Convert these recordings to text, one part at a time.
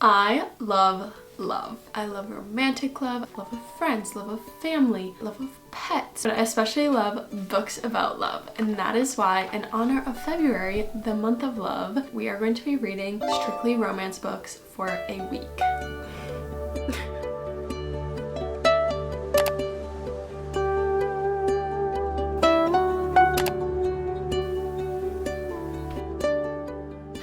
I love love. I love romantic love, love of friends, love of family, love of pets, but I especially love books about love. And that is why, in honor of February, the month of love, we are going to be reading strictly romance books for a week.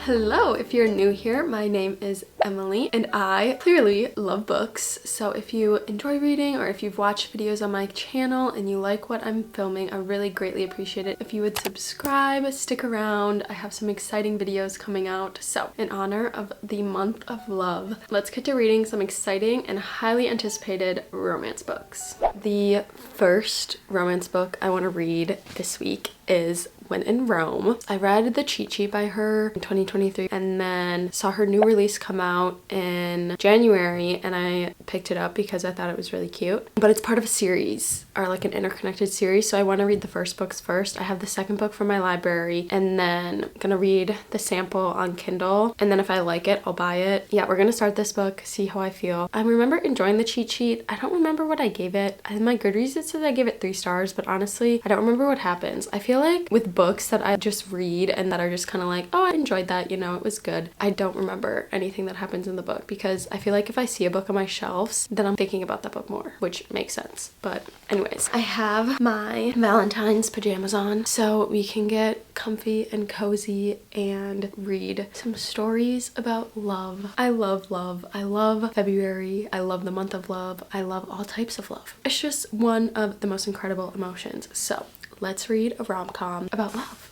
Hello, if you're new here, my name is Emily and I clearly love books. So if you enjoy reading or if you've watched videos on my channel and you like what I'm filming, I really greatly appreciate it if you would subscribe, stick around. I have some exciting videos coming out. So in honor of the month of love, let's get to reading some exciting and highly anticipated romance books. The first romance book I want to read this week is When in Rome. I read the cheat sheet by her in 2023 and then saw her new release come out in January, and I picked it up because I thought it was really cute. But it's part of a series, or like an interconnected series, so I want to read the first books first. I have the second book from my library, and then I'm gonna read the sample on Kindle, and then if I like it, I'll buy it. Yeah, we're gonna start this book, see how I feel. I remember enjoying the cheat sheet. I don't remember what I gave it. In my Goodreads it says I gave it 3 stars, but honestly, I don't remember what happens. I feel like with books that I just read and that are just kind of like, oh, I enjoyed that, you know, it was good, I don't remember anything that happens in the book, because I feel like if I see a book on my shelves, then I'm thinking about that book more, which makes sense. But anyways, I have my Valentine's pajamas on so we can get comfy and cozy and read some stories about love. I love love. I love February. I love the month of love. I love all types of love. It's just one of the most incredible emotions. So let's read a rom-com about love.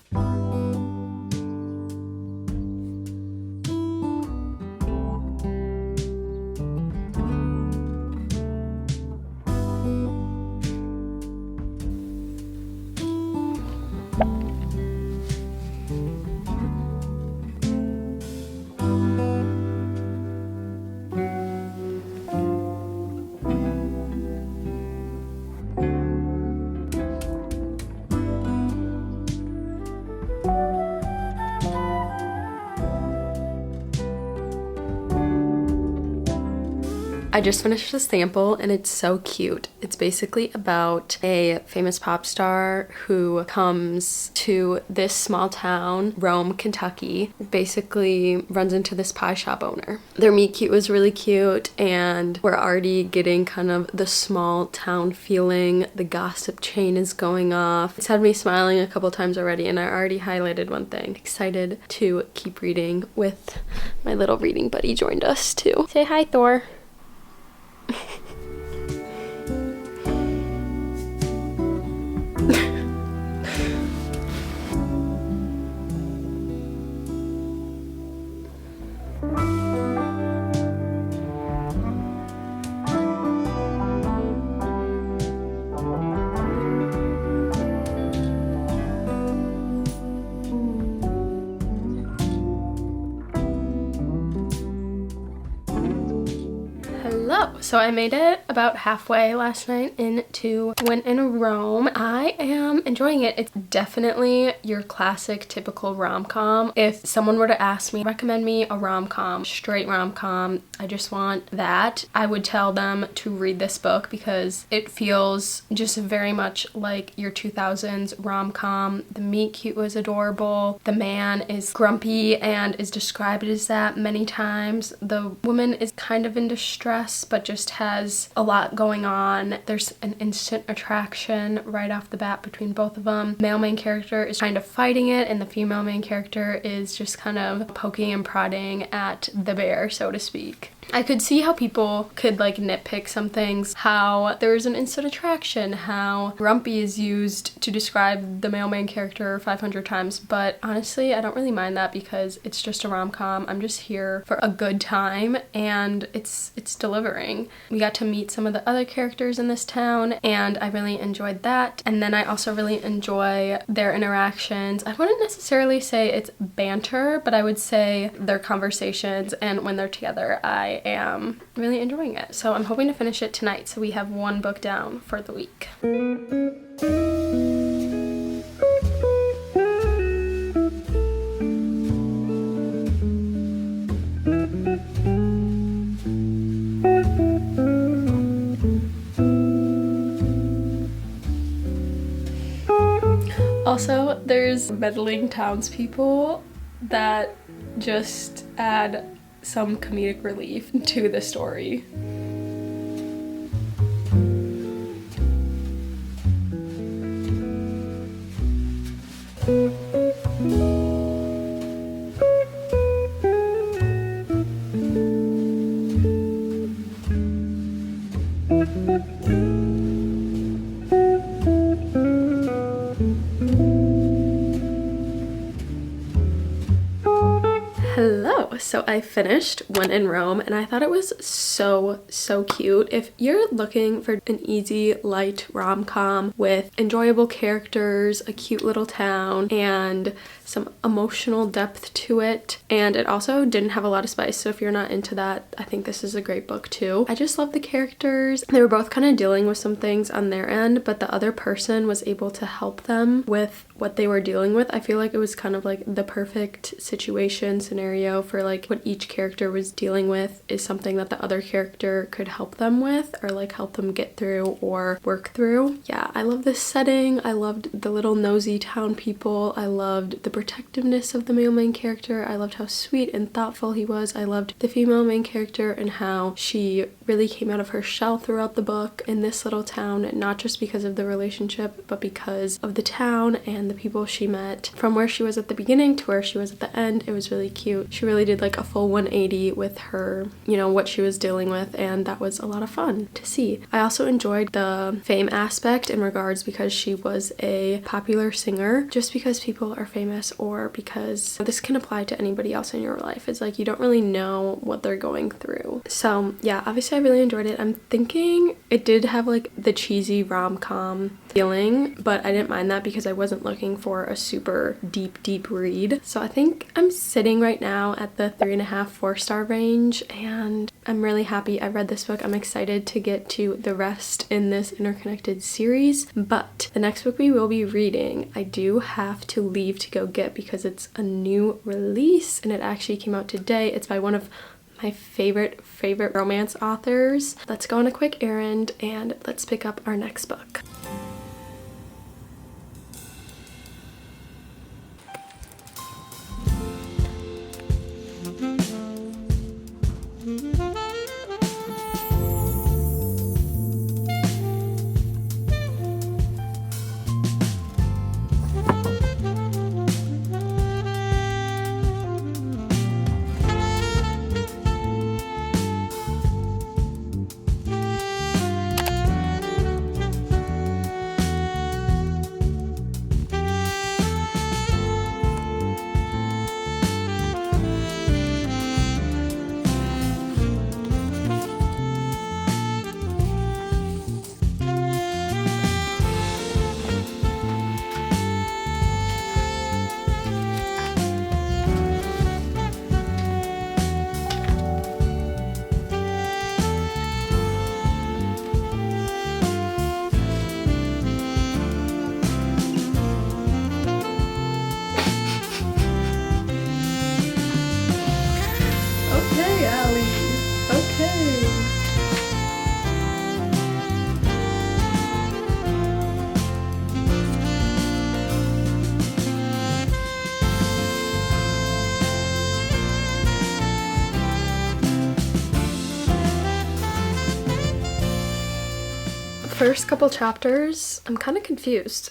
I just finished the sample and it's so cute. It's basically about a famous pop star who comes to this small town, Rome, Kentucky, basically runs into this pie shop owner. Their meet cute was really cute, and we're already getting kind of the small town feeling. The gossip chain is going off. It's had me smiling a couple times already, and I already highlighted one thing. Excited to keep reading with my little reading buddy joined us too. Say hi, Thor. So I made it about halfway last night into When in Rome. I am enjoying it. It's definitely your classic typical rom-com. If someone were to ask me, recommend me a rom-com, straight rom-com, I just want that, I would tell them to read this book because it feels just very much like your 2000s rom-com. The meet cute was adorable. The man is grumpy and is described as that many times. The woman is kind of in distress, but just has a lot going on. There's an instant attraction right off the bat between both of them. Male main character is kind of fighting it, and the female main character is just kind of poking and prodding at the bear, so to speak. I could see how people could like nitpick some things, how there's an instant attraction, how grumpy is used to describe the male main character 500 times, but honestly I don't really mind that because it's just a rom-com. I'm just here for a good time and it's delivering. We got to meet some of the other characters in this town and I really enjoyed that, and then I also really enjoy their interactions. I wouldn't necessarily say it's banter, but I would say their conversations, and when they're together I am really enjoying it. So I'm hoping to finish it tonight so we have one book down for the week. Also, there's meddling townspeople that just add some comedic relief to the story. Hello, so I finished When in Rome and I thought it was so cute. If you're looking for an easy, light rom-com with enjoyable characters, a cute little town, and some emotional depth to it, and it also didn't have a lot of spice, so if you're not into that, I think this is a great book too. I just love the characters. They were both kind of dealing with some things on their end, but the other person was able to help them with what they were dealing with. I feel like it was kind of like the perfect situation scenario for like what each character was dealing with is something that the other character could help them with or like help them get through or work through. Yeah, I love this setting. I loved the little nosy town people. I loved the protectiveness of the male main character. I loved how sweet and thoughtful he was. I loved the female main character and how she really came out of her shell throughout the book in this little town, not just because of the relationship, but because of the town and the people she met from where she was at the beginning to where she was at the end. It was really cute. She really did like a full 180 with her, you know, what she was dealing with, and that was a lot of fun to see. I also enjoyed the fame aspect in regards because she was a popular singer. Just because people are famous or because this can apply to anybody else in your life. It's like you don't really know what they're going through. So yeah, obviously I really enjoyed it. I'm thinking it did have like the cheesy rom-com feeling, but I didn't mind that because I wasn't looking for a super deep read. So I think I'm sitting right now at the 3.5, 4-star range, and I'm really happy I read this book. I'm excited to get to the rest in this interconnected series, but the next book we will be reading, I do have to leave to go get because it's a new release and it actually came out today. It's by one of my favorite romance authors. Let's go on a quick errand and let's pick up our next book. First couple chapters, I'm kind of confused.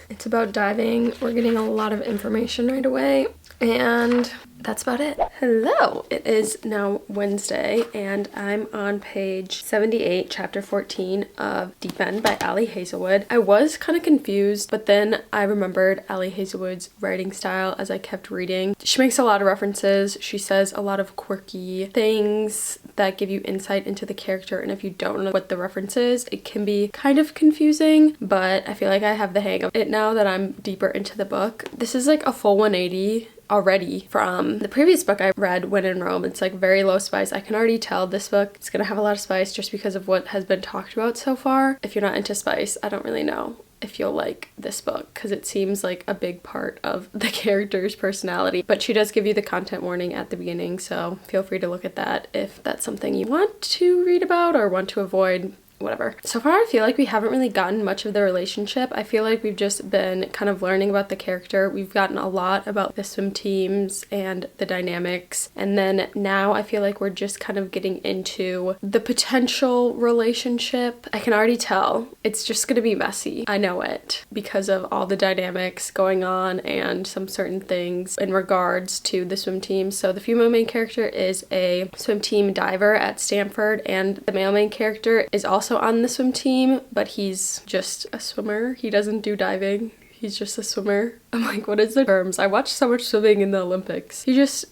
It's about diving. We're getting a lot of information right away, and that's about it. Hello! It is now Wednesday, and I'm on page 78, chapter 14 of Deep End by Ali Hazelwood. I was kind of confused, but then I remembered Ali Hazelwood's writing style as I kept reading. She makes a lot of references. She says a lot of quirky things that give you insight into the character, and if you don't know what the reference is, it can be kind of confusing, but I feel like I have the hang of it now that I'm deeper into the book. This is like a full 180 already from the previous book I read, When in Rome. It's like very low spice. I can already tell this book is gonna have a lot of spice just because of what has been talked about so far. If you're not into spice, I don't really know if you'll like this book because it seems like a big part of the character's personality, but she does give you the content warning at the beginning, so feel free to look at that if that's something you want to read about or want to avoid. whatever. So far I feel like we haven't really gotten much of the relationship. I feel like we've just been kind of learning about the character. We've gotten a lot about the swim teams and the dynamics, and then now I feel like we're just kind of getting into the potential relationship. I can already tell it's just gonna be messy. I know it, because of all the dynamics going on and some certain things in regards to the swim team. So the female main character is a swim team diver at Stanford, and the male main character is also on the swim team, but he's just a swimmer. He doesn't do diving. He's just a swimmer. I'm like, what is the terms? I watched so much swimming in the Olympics. He just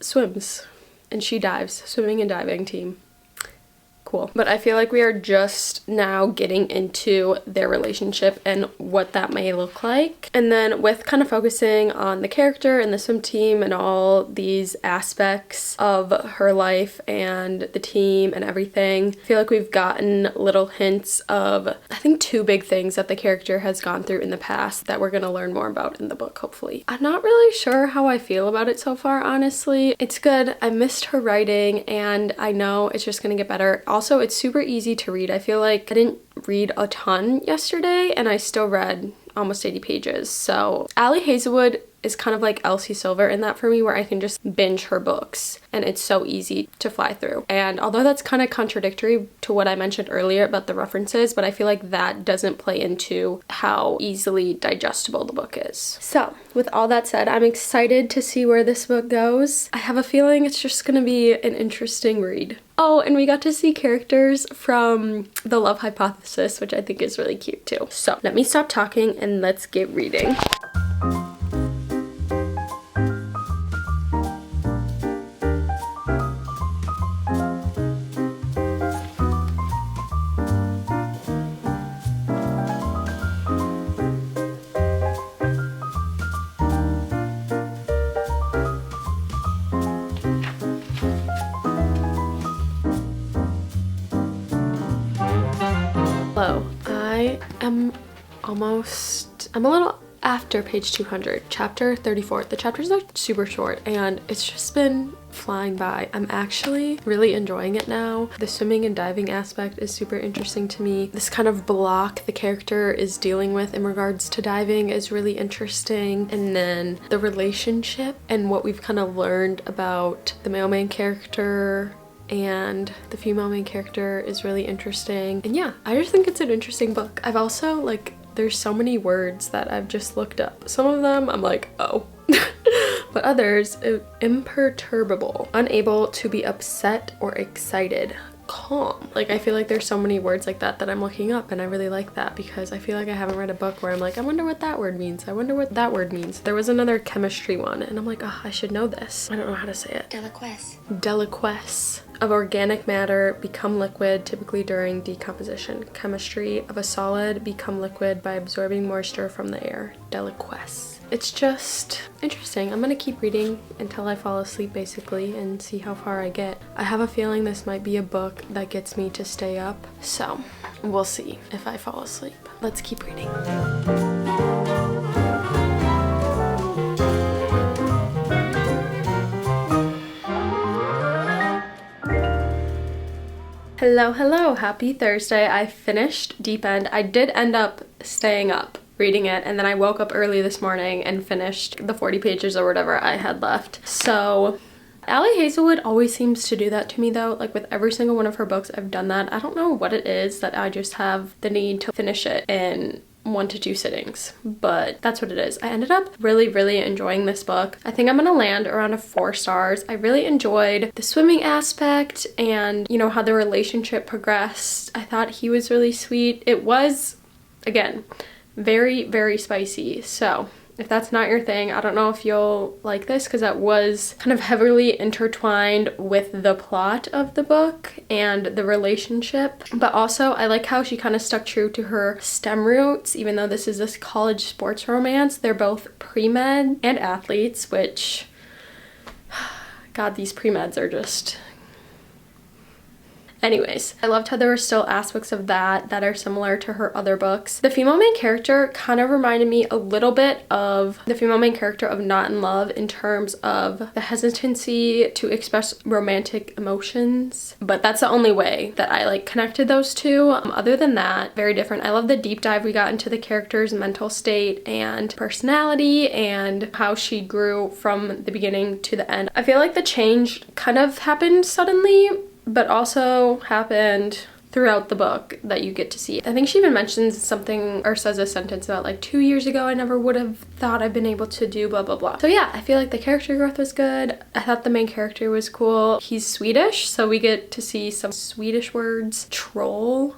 swims and she dives. Swimming and diving team. Cool. But I feel like we are just now getting into their relationship and what that may look like. And then with kind of focusing on the character and the swim team and all these aspects of her life and the team and everything, I feel like we've gotten little hints of, I think, 2 big things that the character has gone through in the past that we're going to learn more about in the book, hopefully. I'm not really sure how I feel about it so far, honestly. It's good. I missed her writing and I know it's just going to get better. Also, it's super easy to read. I feel like I didn't read a ton yesterday and I still read almost 80 pages. So Ali Hazelwood is kind of like Elsie Silver in that for me, where I can just binge her books and it's so easy to fly through. And although that's kind of contradictory to what I mentioned earlier about the references, but I feel like that doesn't play into how easily digestible the book is. So with all that said, I'm excited to see where this book goes. I have a feeling it's just gonna be an interesting read. Oh, and we got to see characters from The Love Hypothesis, which I think is really cute too. So let me stop talking and let's get reading. Hello, I'm a little after page 200, chapter 34. The chapters are super short and it's just been flying by. I'm actually really enjoying it now. The swimming and diving aspect is super interesting to me. This kind of block the character is dealing with in regards to diving is really interesting. And then the relationship and what we've kind of learned about the male main character and the female main character is really interesting. And yeah, I just think it's an interesting book. I've also, like, there's so many words that I've just looked up. Some of them I'm like, oh. But others, imperturbable, unable to be upset or excited, calm. Like, I feel like there's so many words like that that I'm looking up, and I really like that because I feel like I haven't read a book where I'm like, I wonder what that word means. I wonder what that word means. There was another chemistry one and I'm like, oh, I should know this. I don't know how to say it. Deliquesce. Deliquesce. Of organic matter become liquid, typically during decomposition. Chemistry of a solid become liquid by absorbing moisture from the air. Deliquesce. It's just interesting. I'm gonna keep reading until I fall asleep basically and see how far I get. I have a feeling this might be a book that gets me to stay up, so we'll see if I fall asleep. Let's keep reading. Hello, happy Thursday. I finished Deep End. I did end up staying up reading it, and then I woke up early this morning and finished the 40 pages or whatever I had left. So Ali Hazelwood always seems to do that to me though. Like with every single one of her books, I've done that. I don't know what it is that I just have the need to finish it in 1 to 2 sittings, but that's what it is. I ended up really enjoying this book. I think I'm gonna land around a 4 stars. I really enjoyed the swimming aspect and, you know, how the relationship progressed. I thought he was really sweet. It was, again, very spicy. So if that's not your thing, I don't know if you'll like this because that was kind of heavily intertwined with the plot of the book and the relationship. But also I like how she kind of stuck true to her STEM roots, even though this is this college sports romance. They're both pre-med and athletes, which, God, these pre-meds are just... Anyways, I loved how there were still aspects of that are similar to her other books. The female main character kind of reminded me a little bit of the female main character of Not in Love in terms of the hesitancy to express romantic emotions, but that's the only way that I like connected those two. Other than that, very different. I love the deep dive we got into the character's mental state and personality and how she grew from the beginning to the end. I feel like the change kind of happened suddenly, but also happened throughout the book that you get to see. I think she even mentions something or says a sentence about like 2 years ago I never would have thought I've been able to do blah blah blah. So yeah, I feel like the character growth was good. I thought the main character was cool. He's Swedish, so we get to see some Swedish words. Troll.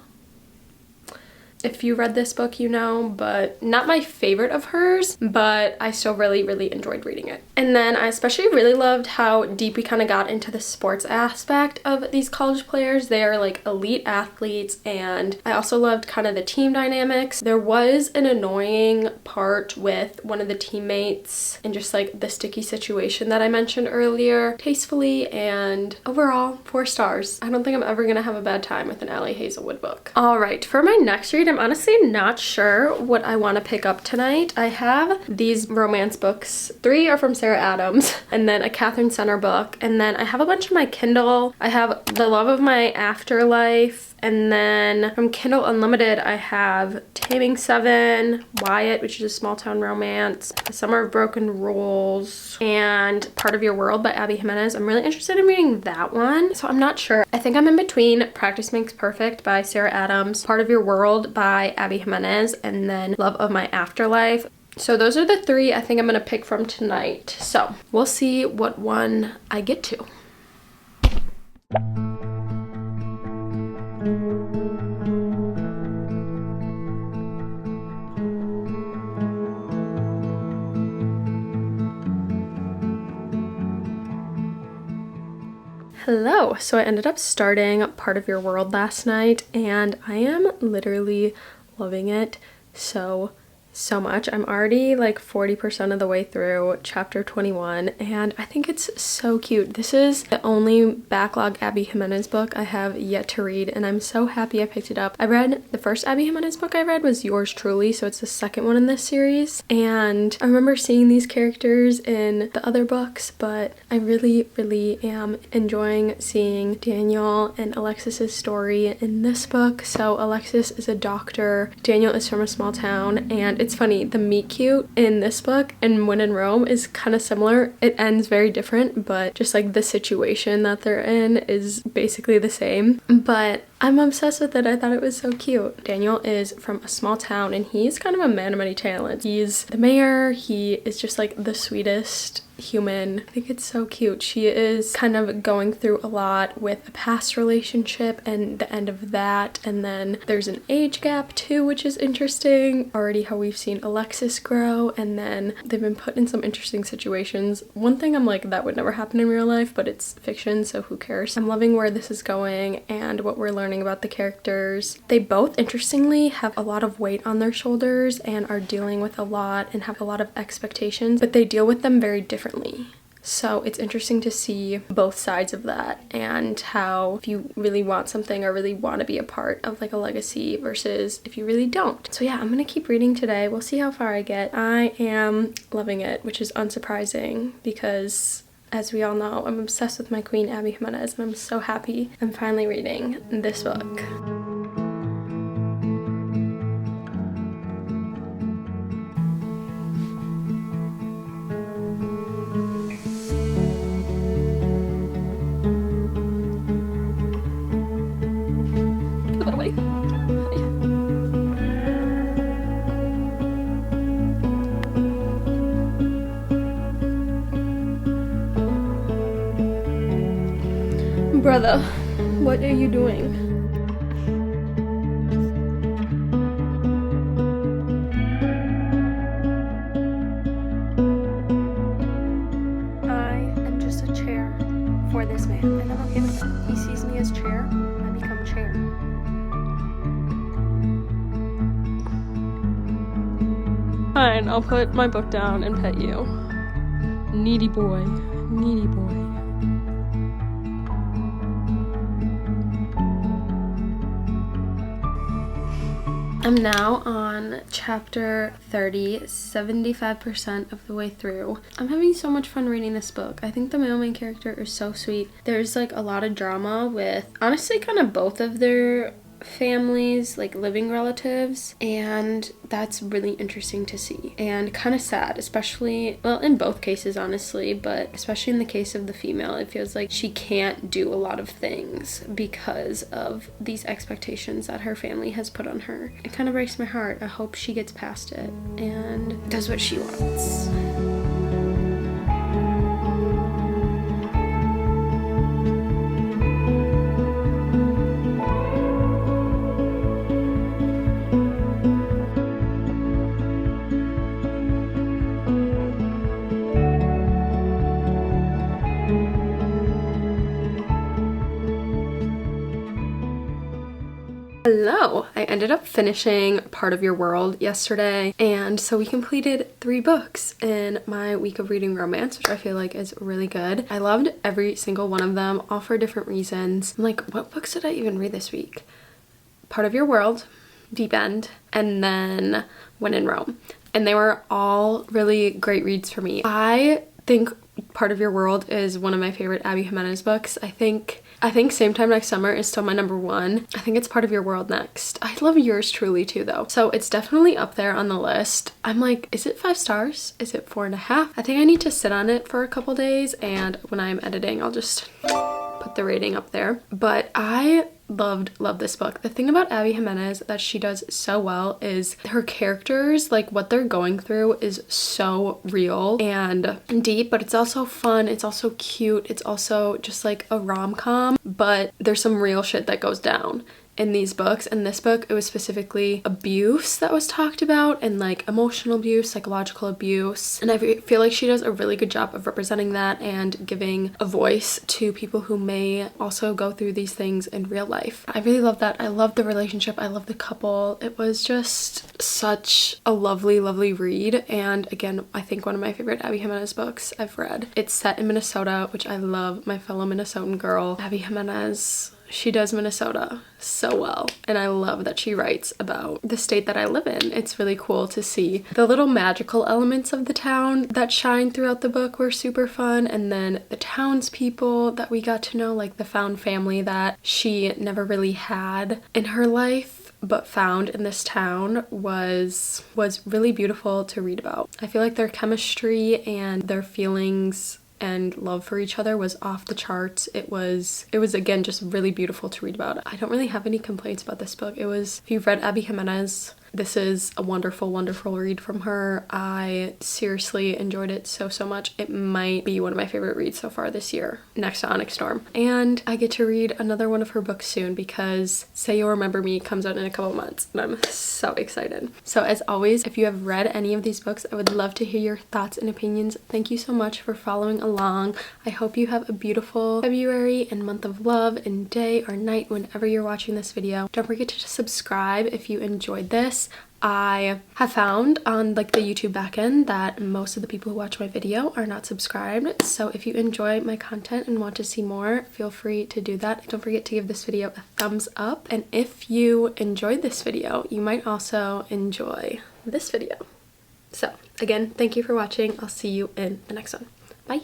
If you read this book, you know, but not my favorite of hers, but I still really enjoyed reading it. And then I especially really loved how deep we kind of got into the sports aspect of these college players. They are like elite athletes, and I also loved kind of the team dynamics. There was an annoying part with one of the teammates and just like the sticky situation that I mentioned earlier. Tastefully and overall 4 stars. I don't think I'm ever gonna have a bad time with an Allie Hazelwood book. All right, for my next read, I'm honestly not sure what I want to pick up tonight. I have these romance books. 3 are from Sarah Adams, and then a Catherine Center book, and then I have a bunch of my Kindle. I have The Love of My Afterlife, and then from Kindle Unlimited I have Taming 7, Wyatt, which is a small town romance, The Summer of Broken Rules, and Part of Your World by Abby Jimenez. I'm really interested in reading that one, so I'm not sure. I think I'm in between Practice Makes Perfect by Sarah Adams, Part of Your World by Abby Jimenez, and then Love of My Afterlife. So those are the 3 I think I'm gonna pick from tonight. So we'll see what one I get to. Hello. So I ended up starting Part of Your World last night, and I am literally loving it so much. I'm already like 40% of the way through chapter 21, and I think it's so cute. This is the only backlog Abby Jimenez book I have yet to read, and I'm so happy I picked it up. I read the first Abby Jimenez book I read was Yours Truly, so it's the second one in this series, and I remember seeing these characters in the other books, but I really am enjoying seeing Daniel and Alexis's story in this book. So Alexis is a doctor, Daniel is from a small town, and it's funny, the meet cute in this book and When in Rome is kind of similar. It ends very different, but just like the situation that they're in is basically the same. But I'm obsessed with it. I thought it was so cute. Daniel is from a small town, and he's kind of a man of many talents. He's the mayor. He is just like the sweetest human. I think it's so cute. She is kind of going through a lot with a past relationship and the end of that, and then there's an age gap too, which is interesting. Already how we've seen Alexis grow, and then they've been put in some interesting situations. One thing I'm like, that would never happen in real life, but it's fiction, so who cares? I'm loving where this is going and what we're learning about the characters. They both, interestingly, have a lot of weight on their shoulders and are dealing with a lot and have a lot of expectations, but they deal with them very differently. So it's interesting to see both sides of that, and how if you really want something or really want to be a part of like a legacy versus if you really don't. So yeah, I'm gonna keep reading today. We'll see how far I get. I am loving it, which is unsurprising because, as we all know, I'm obsessed with my queen Abby Jimenez, and I'm so happy I'm finally reading this book. Brother, what are you doing? I am just a chair for this man, and I'm okay with it. He sees me as chair, I become chair. Fine, I'll put my book down and pet you. Needy boy, needy boy. I'm now on chapter 30, 75% of the way through. I'm having so much fun reading this book. I think the male main character is so sweet. There's like a lot of drama with honestly kind of both of their families, like living relatives, and that's really interesting to see and kind of sad, especially, well, in both cases honestly, but especially in the case of the female. It feels like she can't do a lot of things because of these expectations that her family has put on her. It kind of breaks my heart. I hope she gets past it and does what she wants. Hello! I ended up finishing Part of Your World yesterday, and so we completed 3 books in my week of reading romance, which I feel like is really good. I loved every single one of them, all for different reasons. I'm like, what books did I even read this week? Part of Your World, Deep End, and then When in Rome. And they were all really great reads for me. I think Part of Your World is one of my favorite Abby Jimenez books. I think Same Time Next Summer is still my #1. I think it's Part of Your World next. I love Yours Truly too though. So it's definitely up there on the list. I'm like, is it 5 stars? Is it 4.5? I think I need to sit on it for a couple days, and when I'm editing, I'll just put the rating up there. But I love this book. The thing about Abby Jimenez that she does so well is her characters, like what they're going through is so real and deep, but it's also fun, it's also cute, it's also just like a rom-com, but there's some real shit that goes down in these books. In this book, it was specifically abuse that was talked about, and like emotional abuse, psychological abuse, and I feel like she does a really good job of representing that and giving a voice to people who may also go through these things in real life. I really love that. I love the relationship, I love the couple. It was just such a lovely read, and again, I think one of my favorite Abby Jimenez books I've read. It's set in Minnesota, which I love. My fellow Minnesotan girl, Abby Jimenez, she does Minnesota so well, and I love that she writes about the state that I live in. It's really cool to see the little magical elements of the town that shine throughout the book were super fun, and then the townspeople that we got to know, like the found family that she never really had in her life but found in this town, was really beautiful to read about. I feel like their chemistry and their feelings and love for each other was off the charts. It was again just really beautiful to read about. I don't really have any complaints about this book. If you've read Abby Jimenez, this is a wonderful read from her. I seriously enjoyed it so much. It might be one of my favorite reads so far this year, next to Onyx Storm. And I get to read another one of her books soon because Say You'll Remember Me comes out in a couple months, and I'm so excited. So as always, if you have read any of these books, I would love to hear your thoughts and opinions. Thank you so much for following along. I hope you have a beautiful February and month of love and day or night whenever you're watching this video. Don't forget to subscribe if you enjoyed this. I have found on like the YouTube backend that most of the people who watch my video are not subscribed, so if you enjoy my content and want to see more, feel free to do that. Don't forget to give this video a thumbs up, and if you enjoyed this video, you might also enjoy this video. So again, thank you for watching. I'll see you in the next one. Bye!